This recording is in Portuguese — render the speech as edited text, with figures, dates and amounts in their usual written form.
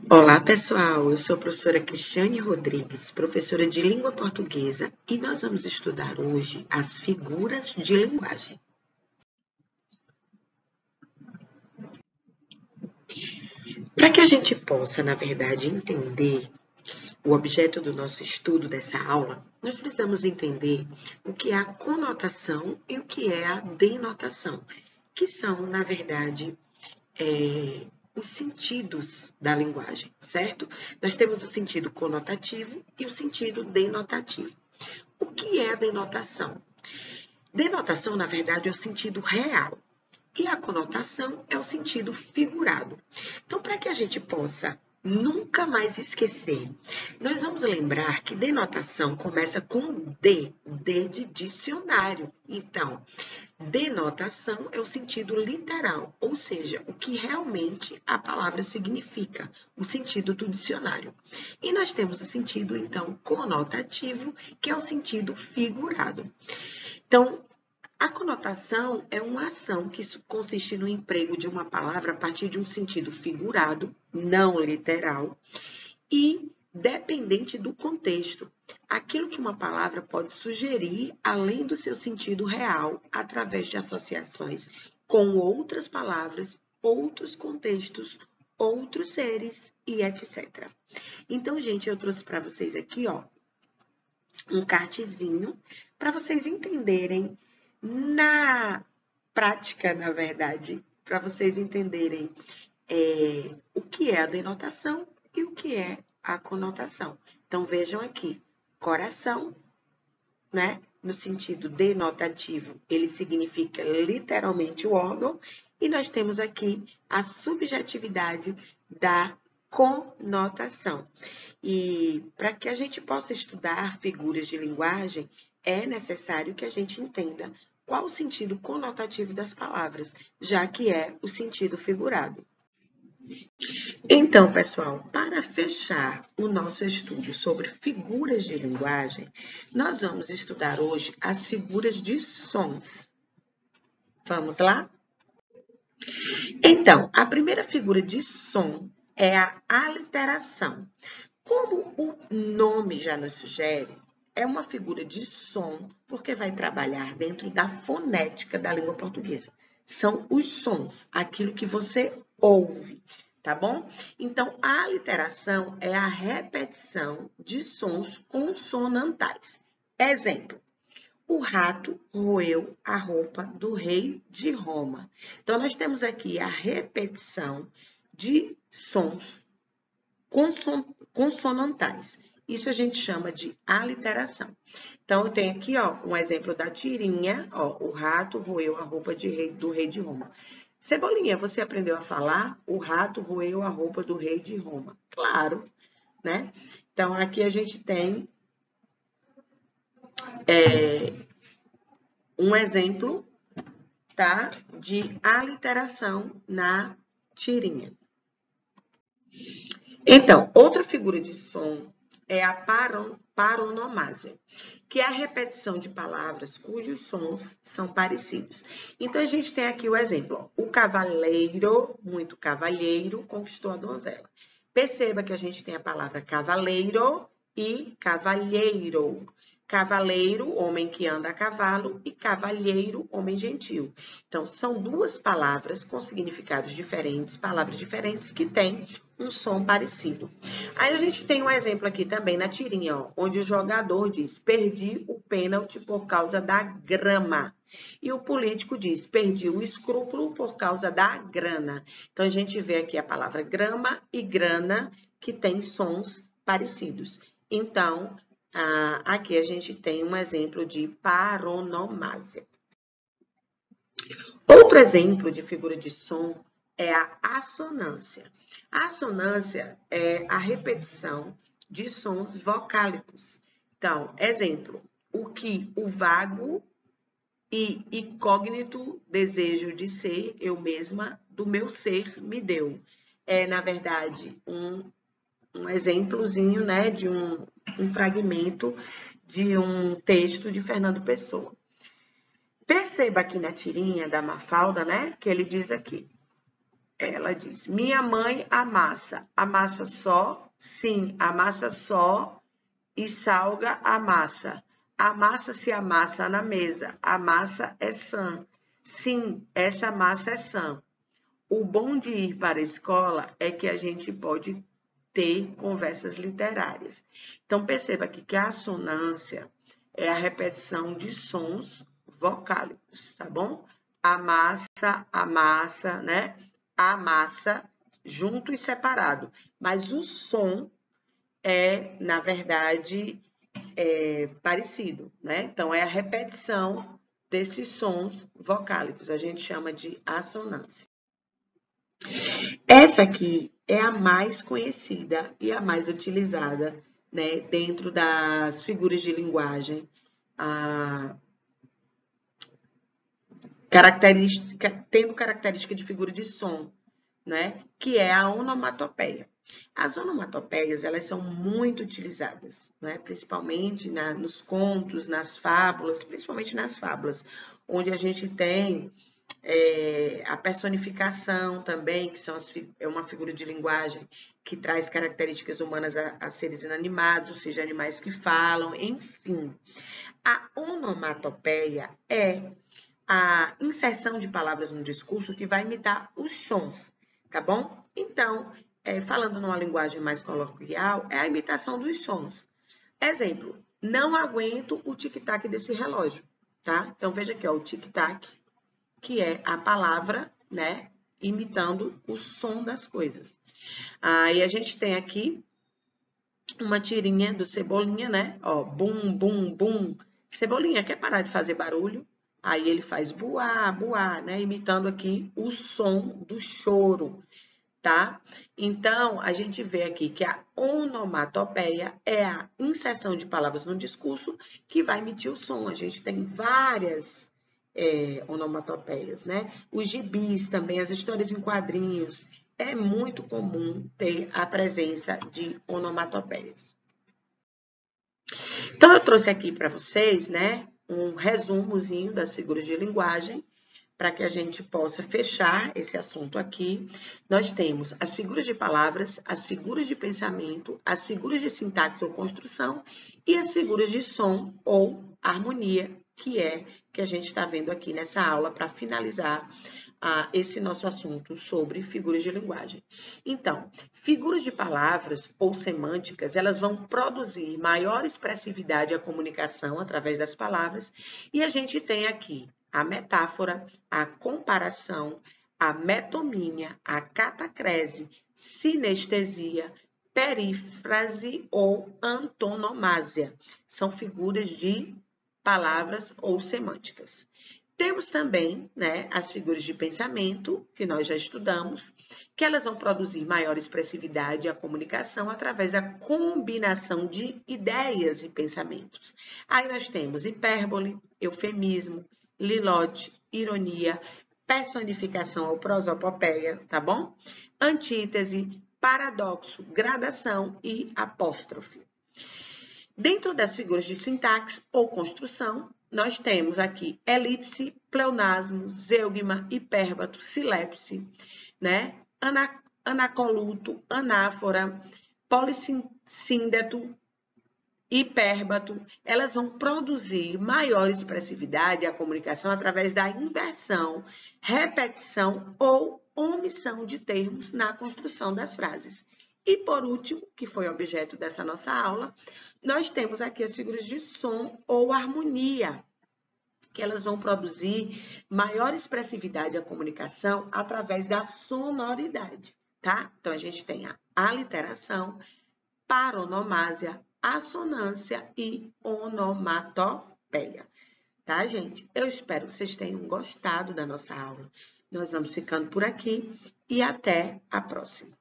Olá, pessoal. Eu sou a professora Cristiane Rodrigues, professora de língua portuguesa, e nós vamos estudar hoje as figuras de linguagem. Para que a gente possa, na verdade, entender o objeto do nosso estudo dessa aula, nós precisamos entender o que é a conotação e o que é a denotação, que são, na verdade, os sentidos da linguagem, certo? Nós temos o sentido conotativo e o sentido denotativo. O que é a denotação? Denotação, na verdade, é o sentido real e a conotação é o sentido figurado. Então, para que a gente possa nunca mais esquecer, nós vamos lembrar que denotação começa com D de dicionário. Então, denotação é o sentido literal, ou seja, o que realmente a palavra significa, o sentido do dicionário. E nós temos o sentido, então, conotativo, que é o sentido figurado. Então, a conotação é uma ação que consiste no emprego de uma palavra a partir de um sentido figurado, não literal, e dependente do contexto. Aquilo que uma palavra pode sugerir além do seu sentido real, através de associações com outras palavras, outros contextos, outros seres e etc. Então, gente, eu trouxe para vocês aqui, ó, um cartezinho para vocês entenderem na prática, na verdade, para vocês entenderem o que é a denotação e o que é a conotação. Então, vejam aqui, coração, né? No sentido denotativo, ele significa literalmente o órgão, e nós temos aqui a subjetividade da conotação. E para que a gente possa estudar figuras de linguagem, é necessário que a gente entenda qual o sentido conotativo das palavras, já que é o sentido figurado. Então, pessoal, para fechar o nosso estudo sobre figuras de linguagem, nós vamos estudar hoje as figuras de sons. Vamos lá? Então, a primeira figura de som é a aliteração. Como o nome já nos sugere, é uma figura de som, porque vai trabalhar dentro da fonética da língua portuguesa. São os sons, aquilo que você ouve, tá bom? Então, a aliteração é a repetição de sons consonantais. Exemplo, o rato roeu a roupa do rei de Roma. Então, nós temos aqui a repetição de sons consonantais. Isso a gente chama de aliteração. Então, eu tenho aqui, ó, um exemplo da tirinha, ó, o rato roeu a roupa do rei de Roma. Cebolinha, você aprendeu a falar? O rato roeu a roupa do rei de Roma. Claro, né? Então, aqui a gente tem um exemplo, tá, de aliteração na tirinha. Então, outra figura de som é a paronomásia, que é a repetição de palavras cujos sons são parecidos. Então, a gente tem aqui o exemplo, ó, o cavaleiro, muito cavalheiro, conquistou a donzela. Perceba que a gente tem a palavra cavaleiro e cavalheiro. Cavaleiro, homem que anda a cavalo, e cavalheiro, homem gentil. Então, são duas palavras com significados diferentes, palavras diferentes que têm um som parecido. Aí a gente tem um exemplo aqui também na tirinha, ó, onde o jogador diz, perdi o pênalti por causa da grama. E o político diz, perdi o escrúpulo por causa da grana. Então, a gente vê aqui a palavra grama e grana, que tem sons parecidos. Então, aqui a gente tem um exemplo de paronomásia. Outro exemplo de figura de som é a assonância. A assonância é a repetição de sons vocálicos. Então, exemplo, o que o vago e incógnito desejo de ser eu mesma, do meu ser me deu. É, na verdade, um exemplozinho, né, de um fragmento de um texto de Fernando Pessoa. Perceba aqui na tirinha da Mafalda, né, que ele diz aqui, Ela diz, minha mãe amassa. Amassa só? Sim, amassa só e salga a massa. A massa se amassa na mesa. A massa é sã. Sim, essa massa é sã. O bom de ir para a escola é que a gente pode ter conversas literárias. Então, perceba aqui que a assonância é a repetição de sons vocálicos, tá bom? Amassa, né? Amassa, junto e separado. Mas o som é, na verdade, parecido, né? Então, é a repetição desses sons vocálicos. A gente chama de assonância. Essa aqui é a mais conhecida e a mais utilizada, né, dentro das figuras de linguagem, tendo característica de figura de som, né, que é a onomatopeia. As onomatopeias, elas são muito utilizadas, né, principalmente nos contos, nas fábulas, principalmente nas fábulas, onde a gente tem a personificação também, que é uma figura de linguagem que traz características humanas a seres inanimados, ou seja, animais que falam, enfim. A onomatopeia é a inserção de palavras no discurso que vai imitar os sons, tá bom? Então, falando numa linguagem mais coloquial, é a imitação dos sons. Exemplo, não aguento o tic-tac desse relógio, tá? Então, veja aqui, ó, o tic-tac, que é a palavra, né, imitando o som das coisas. Aí a gente tem aqui uma tirinha do Cebolinha, né? Ó, bum, bum, bum. Cebolinha quer parar de fazer barulho? Aí ele faz buá, buá, né? Imitando aqui o som do choro, tá? Então, a gente vê aqui que a onomatopeia é a inserção de palavras no discurso que vai emitir o som. A gente tem várias onomatopeias, né? Os gibis também, as histórias em quadrinhos, é muito comum ter a presença de onomatopeias. Então, eu trouxe aqui para vocês, né, um resumozinho das figuras de linguagem, para que a gente possa fechar esse assunto aqui. Nós temos as figuras de palavras, as figuras de pensamento, as figuras de sintaxe ou construção e as figuras de som ou harmonia, que a gente está vendo aqui nessa aula para finalizar esse nosso assunto sobre figuras de linguagem. Então, figuras de palavras ou semânticas, elas vão produzir maior expressividade à comunicação através das palavras, e a gente tem aqui a metáfora, a comparação, a metonímia, a catacrese, sinestesia, perífrase ou antonomásia. São figuras de palavras ou semânticas. Temos também, né, as figuras de pensamento, que nós já estudamos, que elas vão produzir maior expressividade à comunicação através da combinação de ideias e pensamentos. Aí nós temos hipérbole, eufemismo, lilote, ironia, personificação ou prosopopeia, tá bom? Antítese, paradoxo, gradação e apóstrofe. Dentro das figuras de sintaxe ou construção, nós temos aqui elipse, pleonasmo, zeugma, hipérbato, silepse, né? Anacoluto, anáfora, polissíndeto, hipérbato. Elas vão produzir maior expressividade à comunicação através da inversão, repetição ou omissão de termos na construção das frases. E por último, que foi objeto dessa nossa aula, nós temos aqui as figuras de som ou harmonia, que elas vão produzir maior expressividade à comunicação através da sonoridade, tá? Então, a gente tem a aliteração, paronomásia, assonância e onomatopeia, tá, gente? Eu espero que vocês tenham gostado da nossa aula. Nós vamos ficando por aqui e até a próxima.